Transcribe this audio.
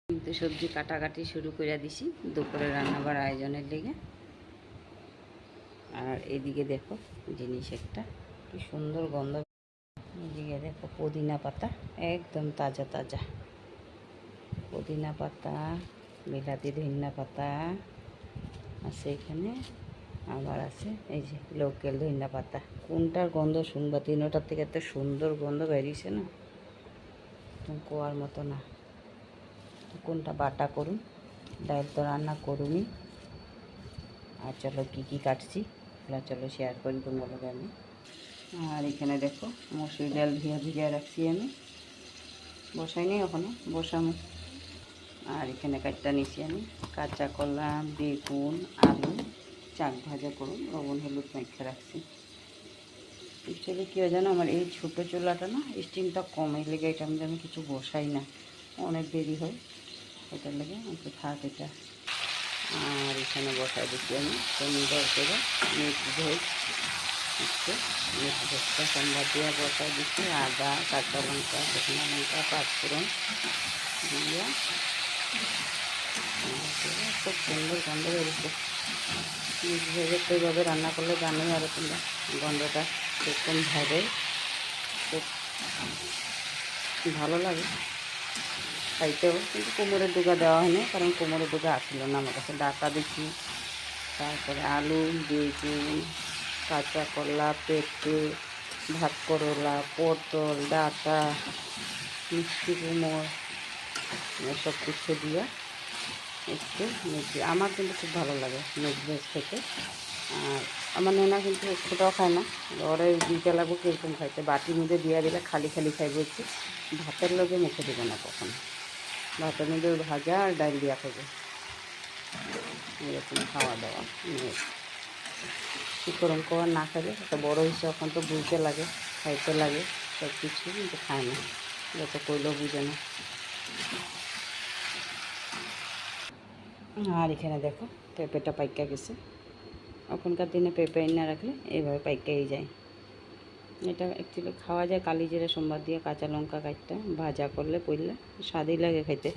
কিন্তু সবজি কাটাকাটি শুরু করে দিছি দুপুরে রান্নাবার আয়োজনের লেগে। আর এদিকে দেখো জিনিস একটা কি সুন্দর গন্ধ। এদিকে দেখো পুদিনা পাতা, একদম তাজা তাজা পুদিনা পাতা, বিলাতি ধনিয়া পাতা আছে এখানে, আবার আছে এই যে লোকাল ধনিয়া পাতা। কোনটার গন্ধ শুনবা, তিনোটার থেকে এত সুন্দর গন্ধ বেরিয়েছে না, তুমি কোয়ার মতো না। কোনটা বাটা করুন, ডাল তো রান্না করুনি। আর চলো কী কী কাটছি এগুলো চলো শেয়ার করি তোমার লগে আমি। আর এখানে দেখো মসুর ডাল ভিজিয়ে রাখছি আমি, বসাইনি এখনো, বসামো। আর এখানে কাটটা নিছি আমি কাঁচা কলা, বেগুন, আলু, চাক ভাজা করুন, লবণ হলুদ মেখে রাখছি। অ্যাকচুয়ালি কী হয় জানো, আমার এই ছোটো চুলাটা না স্টিমটা কমে লেগে এটা আমি কিছু বসাই না, অনেক দেরি হয়, এটার লেগে একটু থাক এটা। আর এখানে বসাই দিচ্ছি আমি সুন্দর করে মিট ভেজ, একটু মিট ভেজটা সোমবার দিয়ে বসাই দিচ্ছি। আদা, কাঁচা লঙ্কা, শুকনো লঙ্কা, পাঁচফোড়ন দিয়ে খুব সুন্দর গন্ধ বেরোচ্ছে। মিট ভেজের তো এইভাবে রান্না করলে জানোই আরও তোমরা, গন্ধটা সেরকম ভাবে খুব ভালো লাগে খাইতেও। কিন্তু কোমরের ডুগা দেওয়া হয়নি, কারণ কোমরের ডুগা আসলো না আমার কাছে। ডাটা দিচ্ছি, তারপরে আলু, বেগুন, কাঁচা কলা, পেঁপে, ভাত করলা, পটল, ডাঁটা, মিষ্টি কুমড়, এসব কিছু দিয়ে একটু মিষ্টি। আমার কিন্তু খুব ভালো লাগে মিক্স ভেজ খেতে। আর আমার নেনা কিন্তু একটুটাও খায় না, ওরা দিতে লাগবো কীরকম খাইতে, বাটির মধ্যে দিয়ে দিলে খালি খালি খাইবে, একটু ভাতের লগে মুখে দেবে না কখনো। ভাতের মধ্যে ভাজা আর ডাল দিয়া খাবে, এরকম খাওয়া দাওয়া। কী করম খাওয়া না খাইলে একটা বড়ো হিসেবে এখন তো বুঝতে লাগে, খাইতে লাগে সব কিছু, কিন্তু খায় না, যত কইলেও বুঝে না। আর এখানে দেখো পেঁপেটা পাইকা গেছে, এখনকার দিনে পেঁপে না রাখলে এইভাবে পাইকাই যায়। এটা অ্যাকচুয়ালি খাওয়া যায় কালি জিরা সোমবার দিয়ে কাঁচা লঙ্কা কাটটা ভাজা করলে পড়লে স্বাদই লাগে খাইতে।